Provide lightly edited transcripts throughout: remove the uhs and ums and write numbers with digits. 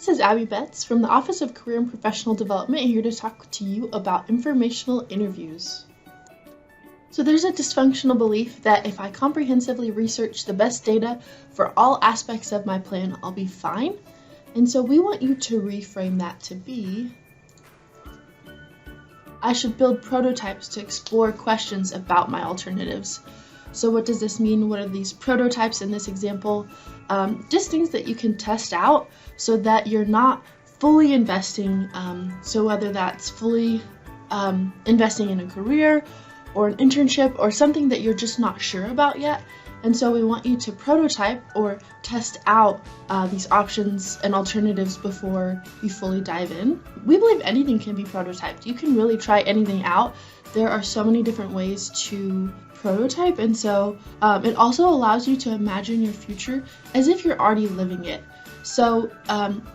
This is Abby Betts from the Office of Career and Professional Development, here to talk to you about informational interviews. So there's a dysfunctional belief that if I comprehensively research the best data for all aspects of my plan, I'll be fine. And so we want you to reframe that to be, I should build prototypes to explore questions about my alternatives. So what does this mean? What are these prototypes in this example? Just things that you can test out so that you're not fully investing. So whether that's fully investing in a career or an internship or something that you're just not sure about yet. And so we want you to prototype or test out these options and alternatives before you fully dive in. We believe anything can be prototyped. You can really try anything out. There are so many different ways to prototype, and so it also allows you to imagine your future as if you're already living it. So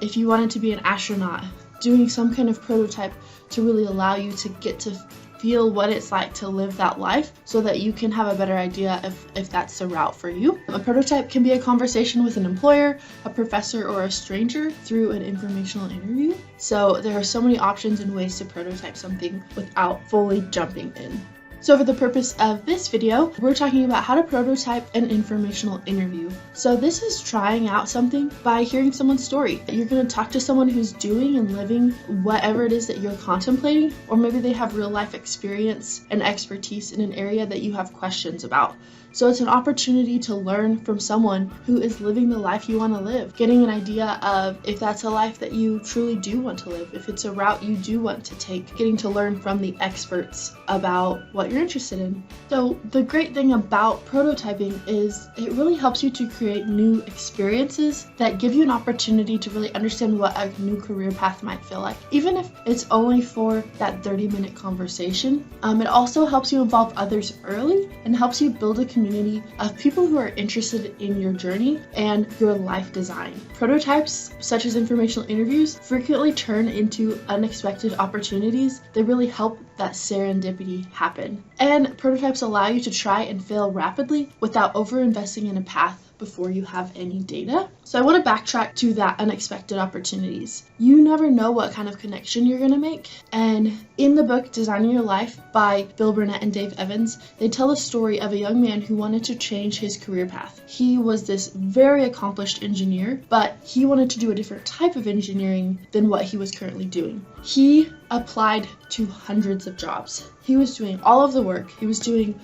if you wanted to be an astronaut, doing some kind of prototype to really allow you to get to feel what it's like to live that life so that you can have a better idea if that's the route for you. A prototype can be a conversation with an employer, a professor, or a stranger through an informational interview. So there are so many options and ways to prototype something without fully jumping in. So for the purpose of this video, we're talking about how to prototype an informational interview. So this is trying out something by hearing someone's story. You're going to talk to someone who's doing and living whatever it is that you're contemplating, or maybe they have real life experience and expertise in an area that you have questions about. So it's an opportunity to learn from someone who is living the life you want to live, getting an idea of if that's a life that you truly do want to live, if it's a route you do want to take, getting to learn from the experts about what you're interested in. So the great thing about prototyping is it really helps you to create new experiences that give you an opportunity to really understand what a new career path might feel like, even if it's only for that 30-minute conversation. It also helps you involve others early and helps you build a community of people who are interested in your journey and your life design. Prototypes, such as informational interviews, frequently turn into unexpected opportunities that really help that serendipity happen. And prototypes allow you to try and fail rapidly without over-investing in a path before you have any data. So I want to backtrack to that unexpected opportunities. You never know what kind of connection you're going to make. And in the book Designing Your Life by Bill Burnett and Dave Evans, they tell the story of a young man who wanted to change his career path. He was this very accomplished engineer, but he wanted to do a different type of engineering than what he was currently doing. He applied to hundreds of jobs. He was doing all of the work. He was doing,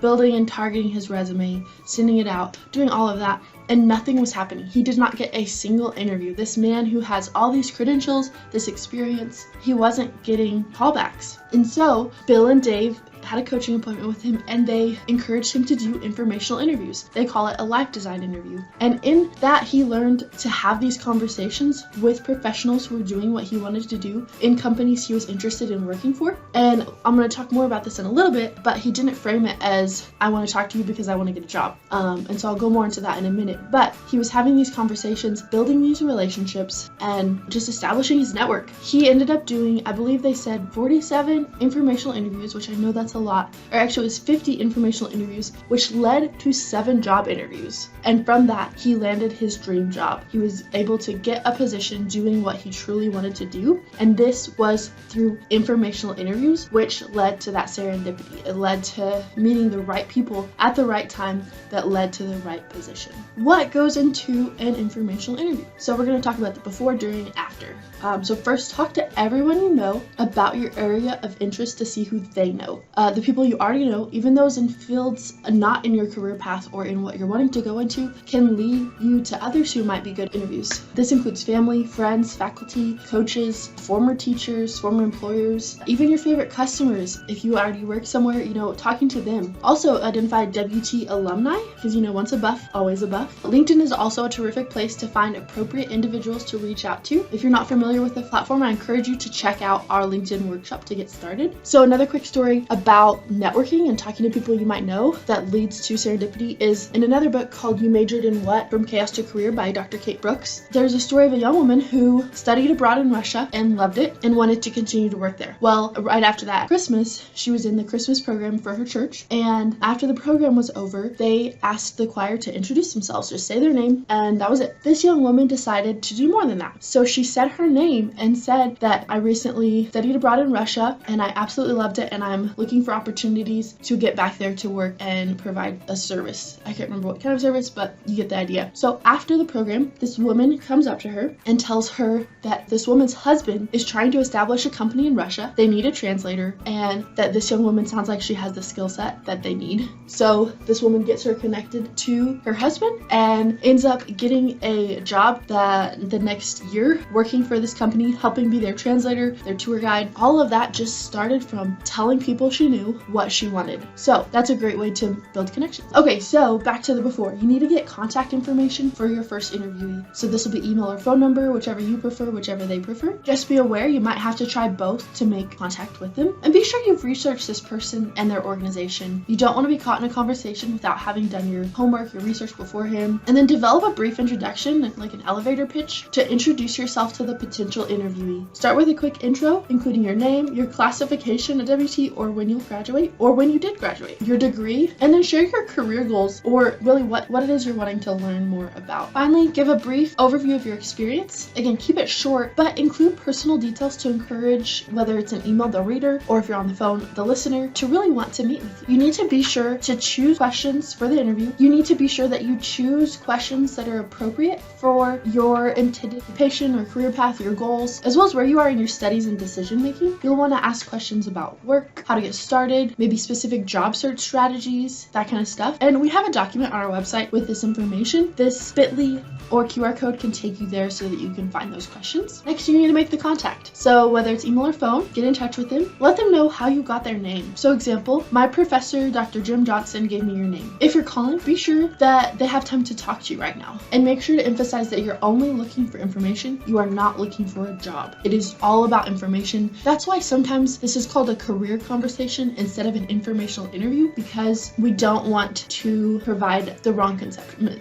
building and targeting his resume, sending it out, doing all of that, and nothing was happening. He did not get a single interview. This man who has all these credentials, this experience, he wasn't getting callbacks. And so Bill and Dave had a coaching appointment with him, and they encouraged him to do informational interviews. They call it a life design interview. And in that, he learned to have these conversations with professionals who were doing what he wanted to do in companies he was interested in working for. And I'm going to talk more about this in a little bit, but he didn't frame it as, I want to talk to you because I want to get a job. And so I'll go more into that in a minute. But he was having these conversations, building these relationships, and just establishing his network. He ended up doing, I believe they said 47 informational interviews, which I know that's a lot, or actually it was 50 informational interviews, which led to 7 job interviews. And from that, he landed his dream job. He was able to get a position doing what he truly wanted to do. And this was through informational interviews, which led to that serendipity. It led to meeting the right people at the right time that led to the right position. What goes into an informational interview? So we're going to talk about the before, during, and after. So first, talk to everyone you know about your area of interest to see who they know. The people you already know, even those in fields not in your career path or in what you're wanting to go into, can lead you to others who might be good interviews. This includes family, friends, faculty, coaches, former teachers, former employers, even your favorite customers. If you already work somewhere, talking to them. Also identify WT alumni, because once a buff, always a buff. LinkedIn is also a terrific place to find appropriate individuals to reach out to. If you're not familiar with the platform, I encourage you to check out our LinkedIn workshop to get started. So another quick story about about networking and talking to people you might know that leads to serendipity is in another book called You Majored in What? From Chaos to Career by Dr. Kate Brooks. There's a story of a young woman who studied abroad in Russia and loved it and wanted to continue to work there. Well, right after that Christmas, she was in the Christmas program for her church, and after the program was over, they asked the choir to introduce themselves, just say their name, and that was it. This young woman decided to do more than that. So she said her name and said that I recently studied abroad in Russia and I absolutely loved it, and I'm looking for opportunities to get back there to work and provide a service. I can't remember what kind of service, but you get the idea. So after the program, this woman comes up to her and tells her that this woman's husband is trying to establish a company in Russia. They need a translator, and that this young woman sounds like she has the skill set that they need. So this woman gets her connected to her husband and ends up getting a job the next year working for this company, helping be their translator, their tour guide. All of that just started from telling people she knew what she wanted. So that's a great way to build connections. Okay, so back to the before. You need to get contact information for your first interviewee. So this will be email or phone number, whichever you prefer, whichever they prefer. Just be aware you might have to try both to make contact with them. And be sure you've researched this person and their organization. You don't want to be caught in a conversation without having done your homework, your research beforehand. And then develop a brief introduction, like an elevator pitch, to introduce yourself to the potential interviewee. Start with a quick intro, including your name, your classification at WT, or when you'll graduate, or when you did graduate, your degree, and then share your career goals, or really what it is you're wanting to learn more about. Finally, give a brief overview of your experience. Again, keep it short, but include personal details to encourage, whether it's an email, the reader, or if you're on the phone, the listener, to really want to meet with you. You need to be sure to choose questions for the interview. You need to be sure that you choose questions that are appropriate for your intended occupation or career path, your goals, as well as where you are in your studies and decision making. You'll want to ask questions about work, how to get started, maybe specific job search strategies, that kind of stuff. And we have a document on our website with this information. This bit.ly or QR code can take you there so that you can find those questions. Next, you need to make the contact. So whether it's email or phone, get in touch with them. Let them know how you got their name. So example, my professor, Dr. Jim Johnson, gave me your name. If you're calling, be sure that they have time to talk to you right now. And make sure to emphasize that you're only looking for information. You are not looking for a job. It is all about information. That's why sometimes this is called a career conversation instead of an informational interview, because we don't want to provide the wrong conception,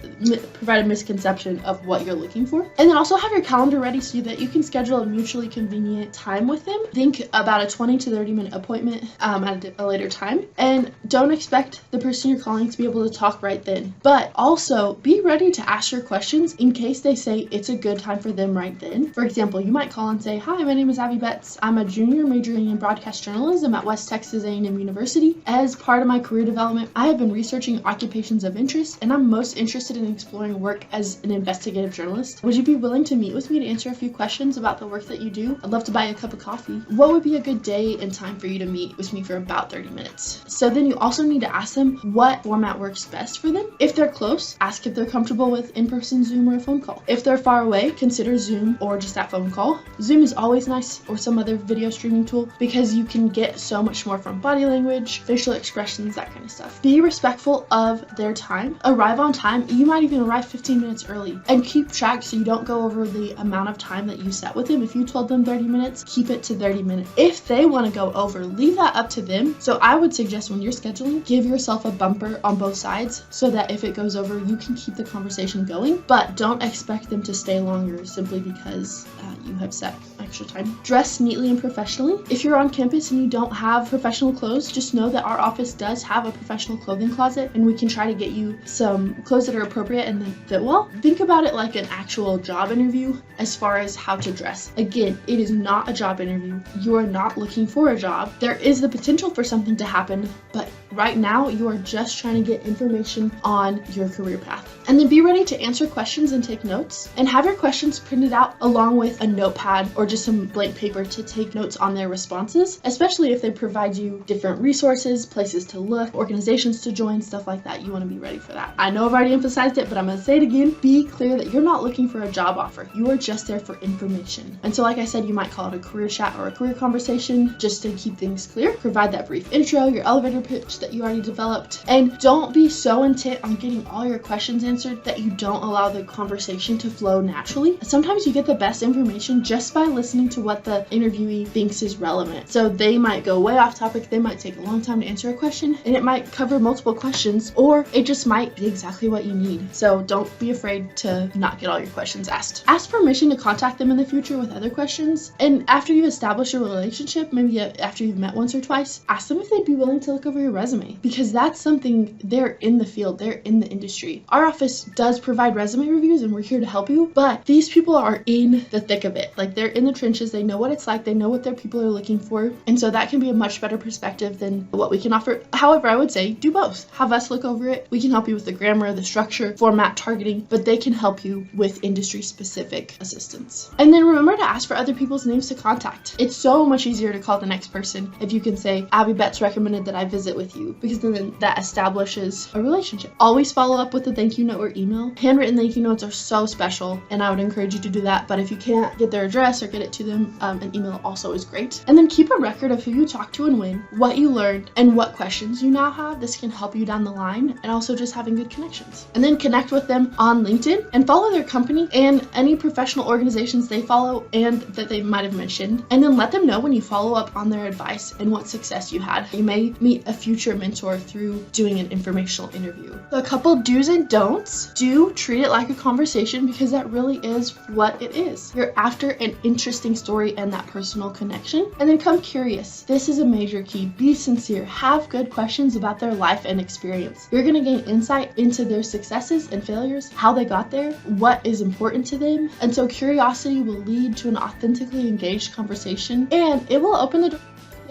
provide a misconception of what you're looking for. And then also have your calendar ready so that you can schedule a mutually convenient time with them. Think about a 20 to 30 minute appointment at a later time. And don't expect the person you're calling to be able to talk right then. But also be ready to ask your questions in case they say it's a good time for them right then. For example, you might call and say, "Hi, my name is Abby Betts. I'm a junior majoring in broadcast journalism at West Texas A&M University. As part of my career development, I have been researching occupations of interest, and I'm most interested in exploring work as an investigative journalist. Would you be willing to meet with me to answer a few questions about the work that you do? I'd love to buy you a cup of coffee. What would be a good day and time for you to meet with me for about 30 minutes? So then you also need to ask them what format works best for them. If they're close, ask if they're comfortable with in-person Zoom or a phone call. If they're far away, consider Zoom or just that phone call. Zoom is always nice, or some other video streaming tool, because you can get so much more from body language, facial expressions, that kind of stuff. Be respectful of their time. Arrive on time. You might even arrive 15 minutes early, and keep track so you don't go over the amount of time that you set with them. If you told them 30 minutes, keep it to 30 minutes. If they want to go over, leave that up to them. So I would suggest when you're scheduling, give yourself a bumper on both sides so that if it goes over, you can keep the conversation going, but don't expect them to stay longer simply because you have set extra time. Dress neatly and professionally. If you're on campus and you don't have professional clothes, just know that our office does have a professional clothing closet, and we can try to get you some clothes that are appropriate and that fit well. Think about it like an actual job interview as far as how to dress. Again, it is not a job interview. You are not looking for a job. There is the potential for something to happen, but right now you are just trying to get information on your career path. And then be ready to answer questions and take notes, and have your questions printed out along with a notepad or just some blank paper to take notes on their responses, especially if they provide you different resources, places to look, organizations to join, stuff like that. You want to be ready for that. I know I've already emphasized it, but I'm going to say it again. Be clear that you're not looking for a job offer. You are just there for information. And so like I said, you might call it a career chat or a career conversation just to keep things clear. Provide that brief intro, your elevator pitch, that you already developed. And don't be so intent on getting all your questions answered that you don't allow the conversation to flow naturally. Sometimes you get the best information just by listening to what the interviewee thinks is relevant. So they might go way off topic, they might take a long time to answer a question, and it might cover multiple questions, or it just might be exactly what you need. So don't be afraid to not get all your questions asked. Ask permission to contact them in the future with other questions, and after you establish a relationship, maybe after you've met once or twice, ask them if they'd be willing to look over your resume, because that's something, they're in the field, they're in the industry. Our office does provide resume reviews and we're here to help you, but these people are in the thick of it. Like, they're in the trenches, they know what it's like, they know what their people are looking for, and so that can be a much better perspective than what we can offer. However, I would say do both. Have us look over it. We can help you with the grammar, the structure, format, targeting, but they can help you with industry specific assistance. And then remember to ask for other people's names to contact. It's so much easier to call the next person if you can say, Abby Betts recommended that I visit with you, because then that establishes a relationship. Always follow up with a thank you note or email. Handwritten thank you notes are so special, and I would encourage you to do that, but if you can't get their address or get it to them, an email also is great. And then keep a record of who you talked to and when, what you learned, and what questions you now have. This can help you down the line, and also just having good connections. And then connect with them on LinkedIn and follow their company and any professional organizations they follow and that they might have mentioned, and then let them know when you follow up on their advice and what success you had. You may meet a future mentor through doing an informational interview. So a couple do's and don'ts. Do treat it like a conversation, because that really is what it is. You're after an interesting story and that personal connection. And then come curious. This is a major key. Be sincere. Have good questions about their life and experience. You're going to gain insight into their successes and failures, how they got there, what is important to them. And so curiosity will lead to an authentically engaged conversation, and it will open the door.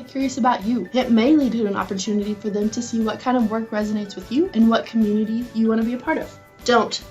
Curious about you. It may lead to an opportunity for them to see what kind of work resonates with you and what community you want to be a part of. Don't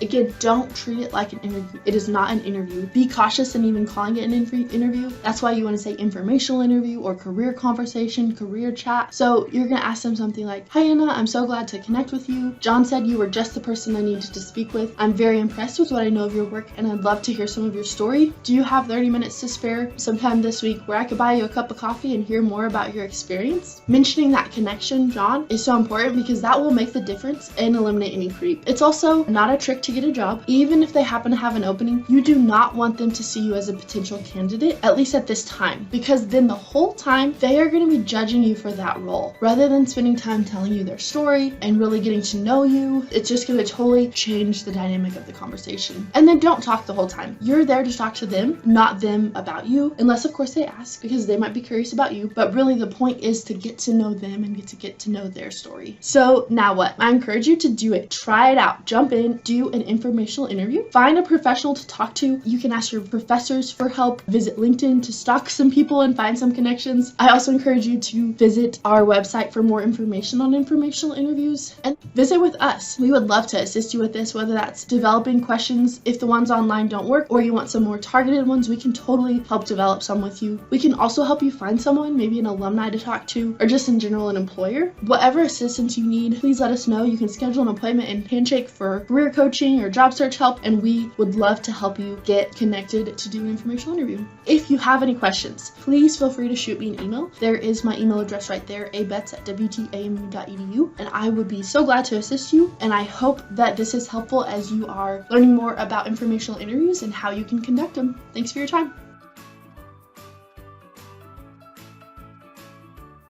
treat it like an interview. It is not an interview. Be cautious in even calling it an interview. That's why you want to say informational interview or career conversation, career chat. So you're going to ask them something like, "Hi Anna, I'm so glad to connect with you. John said you were just the person I needed to speak with. I'm very impressed with what I know of your work, and I'd love to hear some of your story. Do you have 30 minutes to spare sometime this week where I could buy you a cup of coffee and hear more about your experience?" Mentioning that connection, John, is so important, because that will make the difference and eliminate any creep. It's also not a trick to get a job. Even if they happen to have an opening, you do not want them to see you as a potential candidate, at least at this time, because then the whole time they are going to be judging you for that role, rather than spending time telling you their story and really getting to know you. It's just going to totally change the dynamic of the conversation. And then don't talk the whole time. You're there to talk to them, not them about you, unless of course they ask, because they might be curious about you, but really the point is to get to know them and get to know their story. So now what? I encourage you to do it. Try it out. Jump in. Do an informational interview. Find a professional to talk to. You can ask your professors for help. Visit LinkedIn to stalk some people and find some connections. I also encourage you to visit our website for more information on informational interviews, and visit with us. We would love to assist you with this, whether that's developing questions if the ones online don't work, or you want some more targeted ones. We can totally help develop some with you. We can also help you find someone, maybe an alumni to talk to, or just in general an employer. Whatever assistance you need, please let us know. You can schedule an appointment and handshake for career coaching or job search help, and we would love to help you get connected to do an informational interview. If you have any questions, please feel free to shoot me an email. There is my email address right there, abetts@wtamu.edu, and I would be so glad to assist you, and I hope that this is helpful as you are learning more about informational interviews and how you can conduct them. Thanks for your time.